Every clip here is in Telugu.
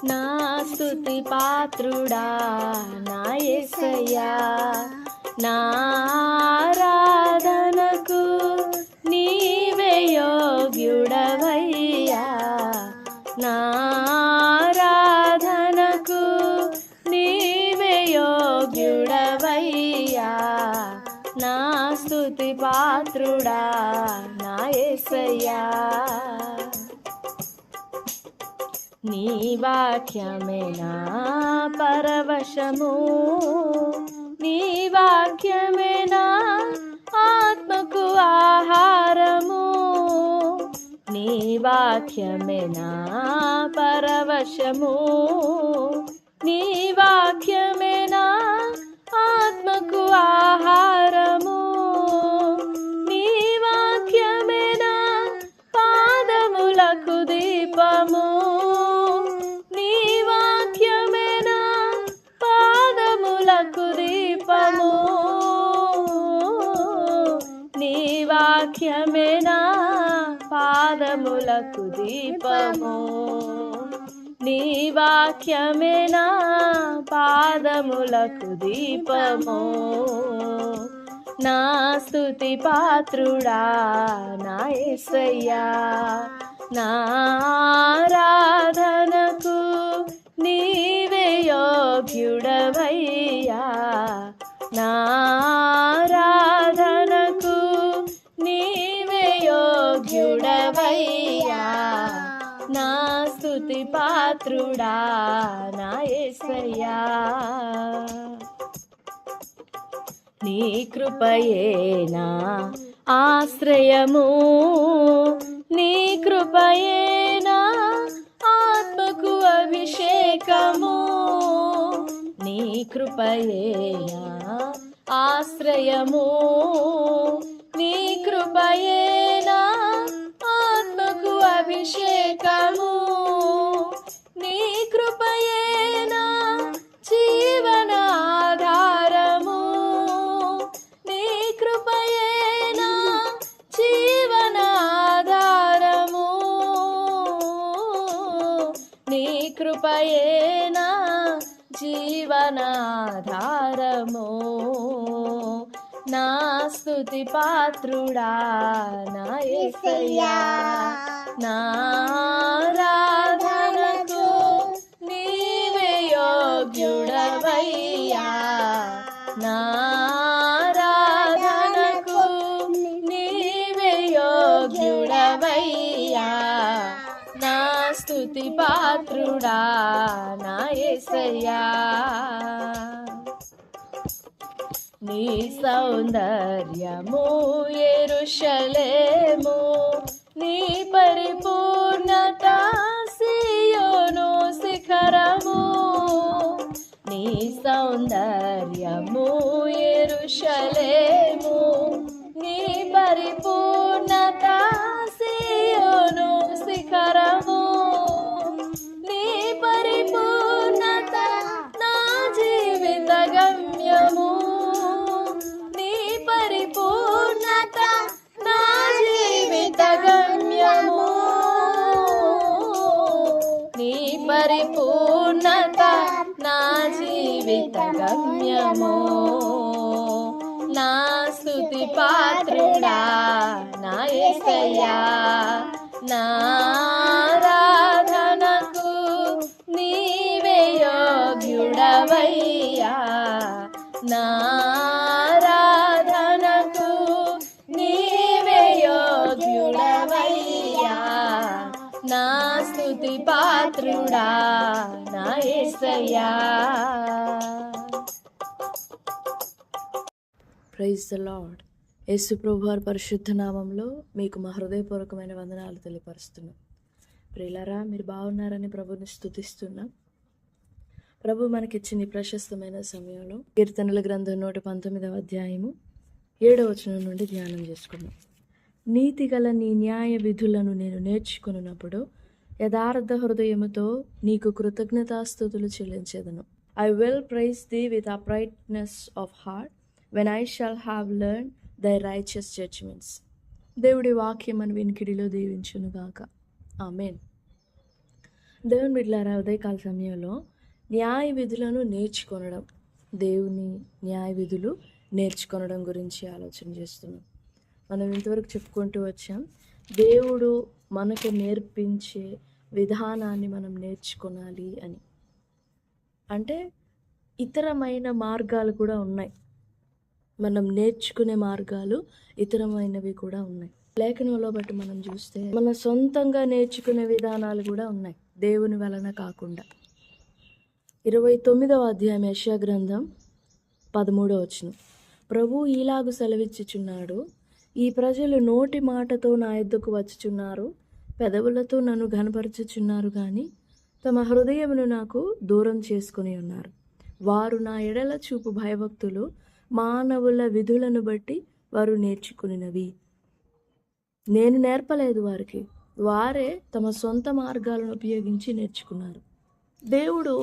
నా స్తుతి పాత్రుడా నా యేసయ్యా, నా ఆరాధనకు నీవే యోగ్యుడవయ్యా, నా ఆరాధనకు నీవే యోగ్యుడవయ్యా, నా స్తుతి పాత్రుడా నా యేసయ్యా. నీ వాక్యమే నా పరవశము, నీ వాక్యమే నా ఆత్మకు ఆహారము, నీ వాక్యమే నా పరవశము, నీ వాక్యమే నా ఆత్మకు ఆహారము, నీ వాక్యమే నా పాదములకు దీపము, నీ వాక్యమే నా పాదములకు దీపము, నీ వాక్యమే నా పాదములకు దీపము, నీ వాక్యమే నా పాదములకు దీపము. నా స్తుతి పాత్రుడా నా యేసయ్యా, నా ఆరాధనకు నీవే యోగ్యుడవయ్యా, నా ఆరాధనకు నీవే యోగ్యుడవయ్యా, నా స్తుతి పాత్రుడా నా యేసయ్యా. నీ కృపయే నా ఆశ్రయము, నీ కృపయే నా ఆత్మకు అభిషేకము, నీ కృపయే నా ఆశ్రయము, నీ కృపయే నా ఆత్మకు అభిషేకము, నీ కృపయే నా జీవనాధారము, నీ కృపయే నా జీవనాధారము, నీ కృపయే నా జీవనాధారము. నా స్తుతి పాత్రుడా నా యేసయ్యా, నా ఆరాధనకు నీవే యోగ్యుడవయ్యా, నా ఆరాధనకు నీవే యోగ్యుడవయ్యా, నా స్తుతి పాత్రుడా నా యేసయ్యా. నీ సౌందర్యము యెరూషలేము, నీ పరిపూర్ణత సీయోను శిఖరము, నీ సౌందర్యము యెరూషలేము, నీ పరిపూర్ణత సీయోను శిఖరము, నీ పరిపూర్ణత నా జీవిత గమ్యము, నీ పరిపూర్ణత నా జీవిత గమ్యము, నీ పరిపూర్ణత నా జీవిత గమ్యము. నా స్తుతి పాత్రుడా నా యేసయ్యా, నా ఆరాధనకు నీవే యోగ్యుడవయ్యా, నా ఆరాధనకు నీవే యోగ్యుడవయ్యా, నా స్తుతి పాత్రుడా నా యేసయ్యా. Praise the Lord. యేసు ప్రభు వారి పరిశుద్ధ నామంలో మీకు మా హృదయపూర్వకమైన వందనాలు తెలియపరుస్తున్నాం. ప్రియులారా, మీరు బాగున్నారని ప్రభుని స్తుతిస్తున్నాం. ప్రభు మనకిచ్చిన ఈ ప్రశస్తమైన సమయంలో కీర్తనల గ్రంథం 119వ అధ్యాయము 7వ వచనం నుండి ధ్యానం చేసుకున్నాం. నీతి గల నీ న్యాయ విధులను నేను నేర్చుకున్నప్పుడు యథార్థ హృదయముతో నీకు కృతజ్ఞతాస్తుతులు చెల్లించేదను. I will praise thee with uprightness of heart when I shall have learned thy righteous judgments. దేవుడి వాక్యం మన వినికిడిలో దీవించునుగాక. ఆమేన్. దేవుని బిడ్డలారా, ఉదయకాల సమయంలో న్యాయ విధులను నేర్చుకొనడం, దేవుని న్యాయ విధులు నేర్చుకొనడం గురించి ఆలోచన చేస్తున్నాం. మనం ఇంతవరకు చెప్పుకుంటూ వచ్చాం, దేవుడు మనకు నేర్పించే విధానాన్ని మనం నేర్చుకోనాలి అని. అంటే ఇతరమైన మార్గాలు కూడా ఉన్నాయి, మనం నేర్చుకునే మార్గాలు ఇతరమైనవి కూడా ఉన్నాయి. లేఖనంలో బట్టి మనం చూస్తే మన సొంతంగా నేర్చుకునే విధానాలు కూడా ఉన్నాయి, దేవుని వలన కాకుండా. 29వ అధ్యాయం యెషయా గ్రంథం 13వ వచనం, ప్రభు ఈలాగు సెలవిచ్చుచున్నాడు, ఈ ప్రజలు నోటి మాటతో నా యొద్దకు వచ్చుచున్నారు, పెదవులతో నన్ను ఘనపరచుచున్నారు, కానీ తమ హృదయమును నాకు దూరం చేసుకుని ఉన్నారు. వారు నా ఎడల చూపు భయభక్తులు మానవుల విధులను బట్టి వారు నేర్చుకునినవి. నేను నేర్పలేదు వారికి, వారే తమ సొంత మార్గాలను ఉపయోగించి నేర్చుకున్నారు. దేవుడు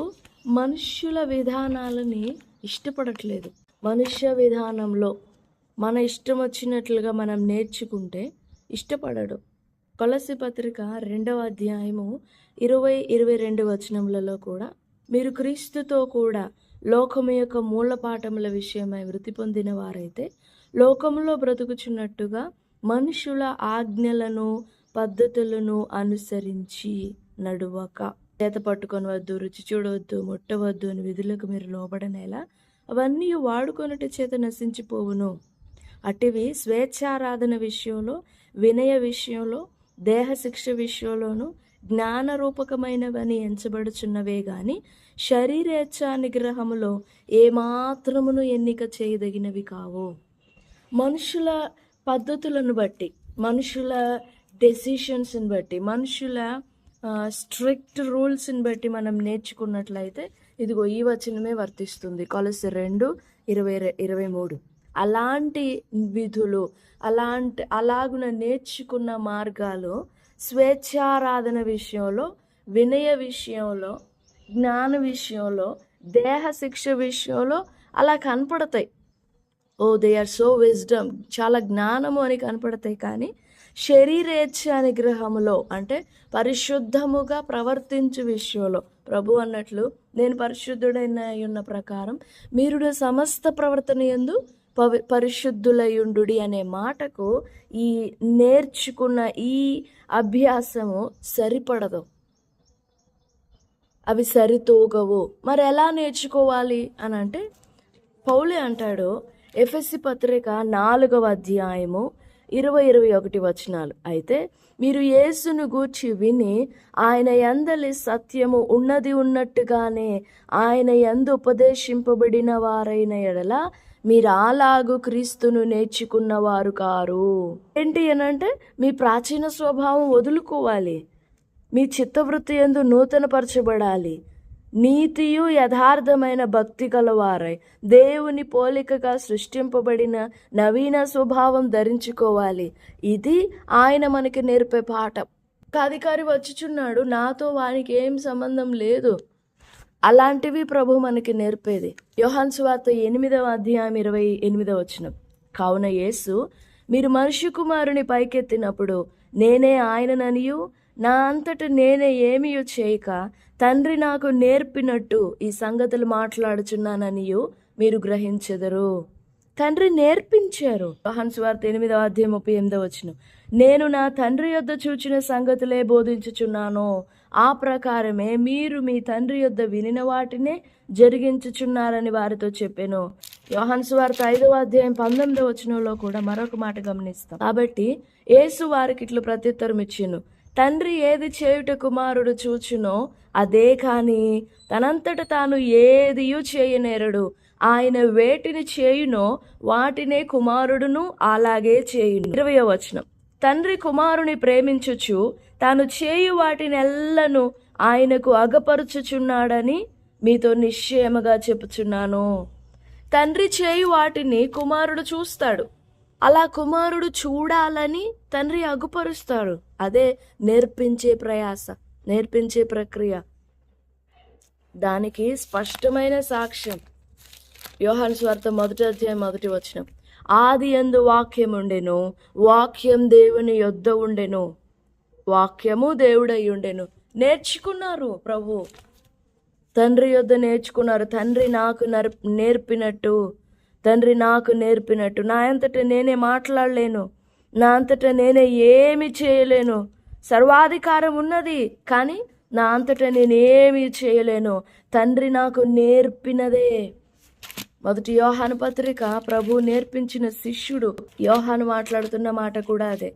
మనుష్యుల విధానాలని ఇష్టపడట్లేదు. మనుష్య విధానంలో మన ఇష్టం వచ్చినట్లుగా మనం నేర్చుకుంటే ఇష్టపడడు. కొలస్సీ పత్రిక 2వ అధ్యాయము 20-22 వచనములలో కూడా, మీరు క్రీస్తుతో కూడా లోకము యొక్క మూలపాఠముల విషయమై వృత్తి పొందిన వారైతే లోకములో బ్రతుకుచున్నట్టుగా మనుషుల ఆజ్ఞలను పద్ధతులను అనుసరించి నడువక, చేత పట్టుకొనవద్దు, రుచి చూడవద్దు, ముట్టవద్దు అని విధులకు మీరు లోబడనేలా అవన్నీ వాడుకొనుట చేత నశించిపోవును. అటివి స్వేచ్ఛారాధన విషయంలో, వినయ విషయంలో, దేహ శిక్ష విషయంలోనూ జ్ఞానరూపకమైనవని ఎంచబడుచున్నవే గాని శరీరేచ్ఛా నిగ్రహములో ఏమాత్రమును ఎన్నిక చేయదగినవి కావు. మనుషుల పద్ధతులను బట్టి, మనుషుల డెసిషన్స్ని బట్టి, మనుషుల స్ట్రిక్ట్ రూల్స్ని బట్టి మనం నేర్చుకున్నట్లయితే ఇదిగో ఈ వచనమే వర్తిస్తుంది. కొలస్సీ 2:23. అలాంటి విధులు, అలాగున నేర్చుకున్న మార్గాలు స్వేచ్ఛారాధన విషయంలో, వినయ విషయంలో, జ్ఞాన విషయంలో, దేహ శిక్ష విషయంలో అలా కనపడతాయి. దే ఆర్ సో విజ్డమ్, చాలా జ్ఞానము అని కనపడతాయి. కానీ శరీరేచ్ఛ నిగ్రహములో, అంటే పరిశుద్ధముగా ప్రవర్తించు విషయంలో, ప్రభు అన్నట్లు నేను పరిశుద్ధుడైన ఉన్న ప్రకారం మీరు సమస్త ప్రవర్తన యందు పరిశుద్ధులయుండుడి అనే మాటకు ఈ నేర్చుకున్న ఈ అభ్యాసము సరిపడదు, అవి సరితూగవు. మరి ఎలా నేర్చుకోవాలి అని అంటే, పౌలే అంటాడు ఎఫెసీ పత్రిక 4వ అధ్యాయము 20-21 వచనాలు, అయితే మీరు యేసును గూర్చి విని ఆయన యందలి సత్యము ఉన్నది ఉన్నట్టుగానే ఆయన యందు ఉపదేశింపబడిన వారైన ఎడల మీరు అలాగు క్రీస్తును నేర్చుకున్నవారు కారు. ఏంటి అనంటే, మీ ప్రాచీన స్వభావం వదులుకోవాలి, మీ చిత్తవృత్తి యందు నూతనపరచబడాలి, నీతియు యథార్థమైన భక్తి గలవారై దేవుని పోలికగా సృష్టింపబడిన నవీన స్వభావం ధరించుకోవాలి. ఇది ఆయన మనకి నేర్పే పాఠం. అధికారి వచ్చుచున్నాడు, నాతో వానికి ఏం సంబంధం లేదు, అలాంటివి ప్రభు మనకి నేర్పేది. యోహాను సువార్త 8వ అధ్యాయం 28వ వచనం, కావున యేసు మీరు మనుష్య కుమారుని పైకెత్తినప్పుడు నేనే ఆయనననియు నా అంతట నేనే ఏమీయూ చేయక తండ్రి నాకు నేర్పినట్టు ఈ సంగతులు మాట్లాడుచున్నాననియు మీరు గ్రహించెదరు. తండ్రి నేర్పించారు. యోహాను సువార్త 8వ అధ్యాయం 38వ వచనం, నేను నా తండ్రి యొద్ద చూచిన సంగతులే బోధించుచున్నాను, ఆ ప్రకారమే మీరు మీ తండ్రి యొద్ద వినిన వాటినే జరిగించుచున్నారని వారితో చెప్పాను. యోహాను సువార్త 5వ అధ్యాయం 19వ వచనంలో కూడా మరొక మాట గమనిస్తాం. కాబట్టి యేసు వారికి ఇట్లు ప్రత్యుత్తరం ఇచ్చెను, తండ్రి ఏది చేయుట కుమారుడు చూచునో అదే కాని తనంతట తాను ఏదియూ చేయనేరడు, ఆయన వేటిని చేయునో వాటినే కుమారుడును అలాగే చేయును. 20వ వచనం, తండ్రి కుమారుని ప్రేమించుచు తాను చేయు వాటినెల్లను ఆయనకు అగపరుచుచున్నాడని మీతో నిశ్చయముగా చెప్పుచున్నాను. తండ్రి చేయు వాటిని కుమారుడు చూస్తాడు, అలా కుమారుడు చూడాలని తండ్రి అగుపరుస్తాడు. అదే నేర్పించే ప్రయాస, నేర్పించే ప్రక్రియ. దానికి స్పష్టమైన సాక్ష్యం యోహాను సువార్త 1వ అధ్యాయం 1వ వచనం, ఆది యందు వాక్యం ఉండెను, వాక్యం దేవుని యొద్ద ఉండెను, వాక్యము దేవుడై ఉండెను. నేర్చుకున్నారు ప్రభు. తండ్రి యొద్ద నేర్చుకున్నారు. తండ్రి నాకు నేర్పినట్టు నా అంతటా నేనే మాట్లాడలేను, నా అంతటా నేనే ఏమి చేయలేను. సర్వాధికారం ఉన్నది, కానీ నా అంతటా నేనేమి చేయలేను. తండ్రి నాకు నేర్పినదే. మొదటి యోహాను పత్రిక ప్రభు నేర్పించిన శిష్యుడు యోహాను మాట్లాడుతున్న మాట కూడా అదే.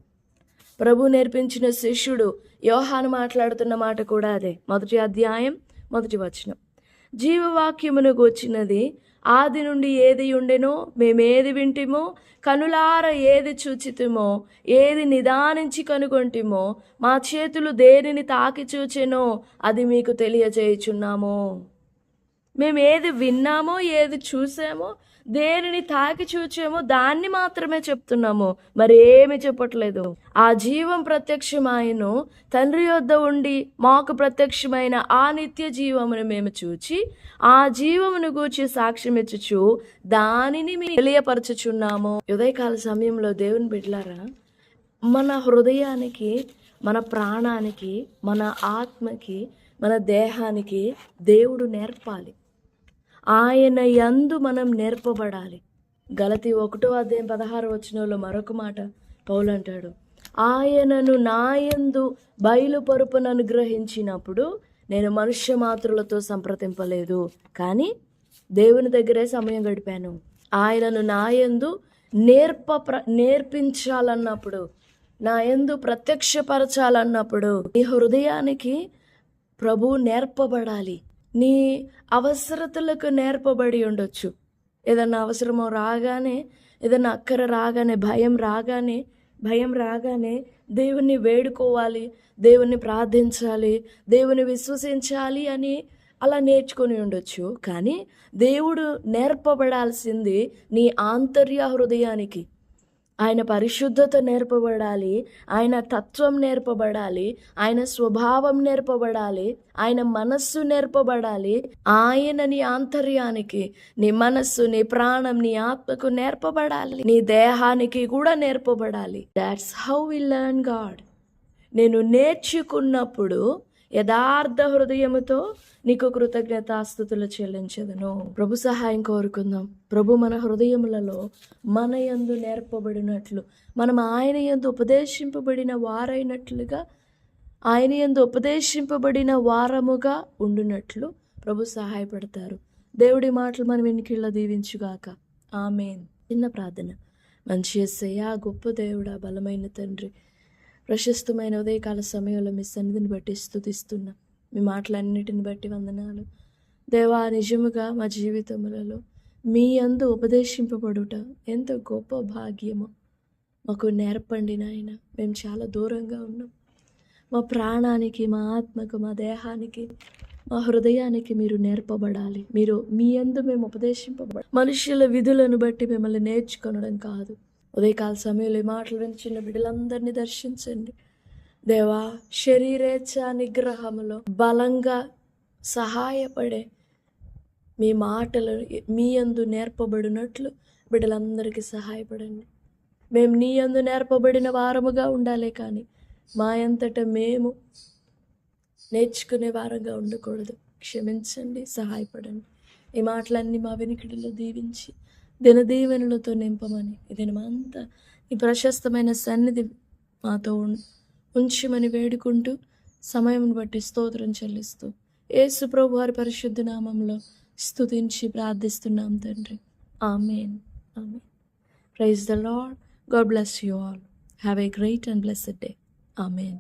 ప్రభు నేర్పించిన శిష్యుడు యోహాను మాట్లాడుతున్న మాట కూడా అదే. 1వ అధ్యాయం 1వ వచనం. జీవవాక్యమును గూర్చినది ఆది నుండి ఏది ఉండెనో, మేమేది వింటిమో, కనులార ఏది చూచితిమో, ఏది నిదానించి కనుగొంటిమో, మా చేతులు దేనిని తాకి చూచెనో అది మీకు తెలియజేయుచున్నాము. మేము ఏది విన్నామో, ఏది చూసామో, దేనిని తాకి చూచామో దాన్ని మాత్రమే చెప్తున్నాము, మరి ఏమి చెప్పట్లేదు. ఆ జీవం ప్రత్యక్షమాయను, తండ్రి యొద్ద ఉండి మాకు ప్రత్యక్షమైన ఆ నిత్య జీవమును మేము చూచి ఆ జీవమును గూర్చి సాక్ష్యం ఇచ్చుచు దానిని మేము తెలియపరచుచున్నాము. ఉదయకాల సమయంలో దేవుని బిడ్డలారా, మన హృదయానికి, మన ప్రాణానికి, మన ఆత్మకి, మన దేహానికి దేవుడు నేర్పాలి. ఆయన యందు మనం నేర్పబడాలి. గలతీ 1వ అధ్యాయం 16వ వచనంలో మరొక మాట పౌలు అంటాడు, ఆయనను నాయందు బయలుపరుపును అనుగ్రహించినప్పుడు నేను మనుష్య మాతృలతో సంప్రదింపలేదు, కానీ దేవుని దగ్గరే సమయం గడిపాను. ఆయనను నాయందు నేర్పించాలన్నప్పుడు, నా యందు ప్రత్యక్షపరచాలన్నప్పుడు నీ హృదయానికి ప్రభు నేర్పబడాలి. నీ అవసరతలకు నేర్పబడి ఉండొచ్చు. ఏదన్నా అవసరమో రాగానే, ఏదన్నా అక్కర రాగానే, భయం రాగానే దేవుణ్ణి వేడుకోవాలి, దేవుణ్ణి ప్రార్థించాలి, దేవుని విశ్వసించాలి అని అలా నేర్చుకొని ఉండొచ్చు. కానీ దేవుడు నేర్పబడాల్సింది నీ ఆంతర్య హృదయానికి. ఆయన పరిశుద్ధత నేర్పబడాలి, ఆయన తత్వం నేర్పబడాలి, ఆయన స్వభావం నేర్పబడాలి, ఆయన మనస్సు నేర్పబడాలి. ఆయన నీ ఆంతర్యానికి, నీ మనస్సు, నీ ప్రాణం, నీ ఆత్మకు నేర్పబడాలి, నీ దేహానికి కూడా నేర్పబడాలి. That's how we learn God. నేను నేర్చుకున్నప్పుడు యథార్థ హృదయముతో నీకు కృతజ్ఞతాస్తుతులు చెల్లించదను. ప్రభు సహాయం కోరుకుందాం. ప్రభు మన హృదయములలో మన యందు నేర్పబడినట్లు, మనం ఆయన యందు ఉపదేశింపబడిన వారైనట్లుగా, ఆయన యందు ఉపదేశింపబడిన వారముగా ఉండునట్లు ప్రభు సహాయపడతారు. దేవుడి మాటలు మనం వెనుకళ్ళ దీవించుగాక. ఆమేన్. చిన్న ప్రార్థన. మంచి యేసయ్యా, గొప్ప దేవుడా, బలమైన తండ్రి, ప్రశస్తమైన ఉదయకాల సమయంలో మీ సన్నిధిని బట్టి స్తుతిస్తున్నా. మీ మాటలన్నిటిని బట్టి వందనాలు దేవా. నిజముగా మా జీవితములలో మీ యందు ఉపదేశింపబడుట ఎంత గొప్ప భాగ్యమో మాకు నేర్పండి నాయన. మేము చాలా దూరంగా ఉన్నాం. మా ప్రాణానికి, మా ఆత్మకు, మా దేహానికి, మా హృదయానికి మీరు నేర్పబడాలి. మీరు మీ యందు మేము ఉపదేశింపబడాలి. మనుషుల విధులను బట్టి మిమ్మల్ని నేర్చుకొనడం కాదు. ఉదయకాల సమయంలో ఈ మాటలు వినిచిన బిడ్డలందరినీ దర్శించండి దేవా. శరీరేచ్ఛ నిగ్రహములో బలంగా సహాయపడే మీ మాటలు మీ యందు నేర్పబడినట్లు బిడ్డలందరికీ సహాయపడండి. మేము నీ యందు నేర్పబడిన వారముగా ఉండాలి, కానీ మా అంతటా మేము నేర్చుకునే వారంగా ఉండకూడదు. క్షమించండి, సహాయపడండి. ఈ మాటలన్నీ మా వెనుకడిలో దీవించి దినదీవెనలతో నింపమని, ఈ దినమంతా ఈ ప్రశస్తమైన సన్నిధి మాతో ఉంచమని వేడుకుంటూ సమయం బట్టి స్తోత్రం చెల్లిస్తూ యేసు ప్రభు వారి పరిశుద్ధ నామంలో స్తుతించి ప్రార్థిస్తున్నాం తండ్రి. ఆమేన్. ఆమేన్. Praise the Lord. God bless you all. Have a great and blessed day. Amen.